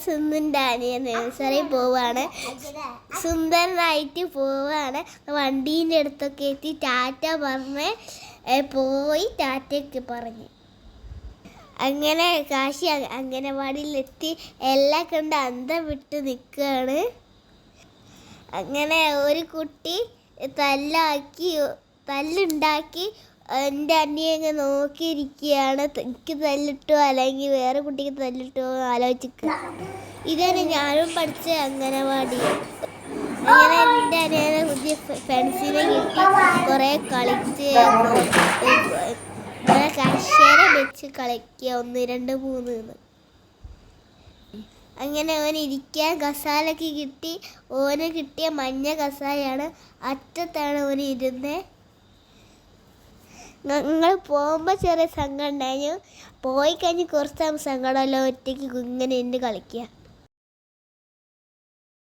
സിന്നിൻ്റെ അനിയൻ നഴ്സറി പോവാണ്. സുന്ദരനായിട്ട് പോവാണ്. വണ്ടീൻ്റെ അടുത്തൊക്കെ എത്തി ടാറ്റ പറഞ്ഞ് പോയി ടാറ്റയൊക്കെ പറഞ്ഞ് അങ്ങനെ കാശി അംഗനവാടിയിലെത്തി. എല്ലാം കണ്ട് അന്തം വിട്ട് നിൽക്കുകയാണ്. അങ്ങനെ ഒരു കുട്ടി തല്ലുണ്ടാക്കി എൻ്റെ അനിയനെ നോക്കിയിരിക്കുകയാണ്. എനിക്ക് തല്ലിട്ടോ അല്ലെങ്കിൽ വേറെ കുട്ടിക്ക് തല്ലിട്ടോ ആലോചിക്കുക. ഇതാണ് ഞാനും പഠിച്ച അംഗനവാടി. അങ്ങനെ എൻ്റെ അനിയനെ പുതിയ ഫ്രണ്ട്സിനെ കിട്ടി. കുറേ കളിച്ച് കസേര വെച്ച് കളിക്കുക 1 2 3 എന്ന്. അങ്ങനെ അവൻ ഇരിക്കാൻ കസാലയ്ക്ക് കിട്ടി. ഓന് കിട്ടിയ മഞ്ഞ കസാലയാണ്. അറ്റത്താണ് ഓന് ഇരുന്നത്. ഞങ്ങൾ പോകുമ്പോൾ ചെറിയ സങ്കടം ഉണ്ടായിരുന്നു. പോയി കഴിഞ്ഞ് കുറച്ച് സങ്കടമല്ലോ ഒറ്റയ്ക്ക് ഇങ്ങനെ ഉണ്ട് കളിക്കുക.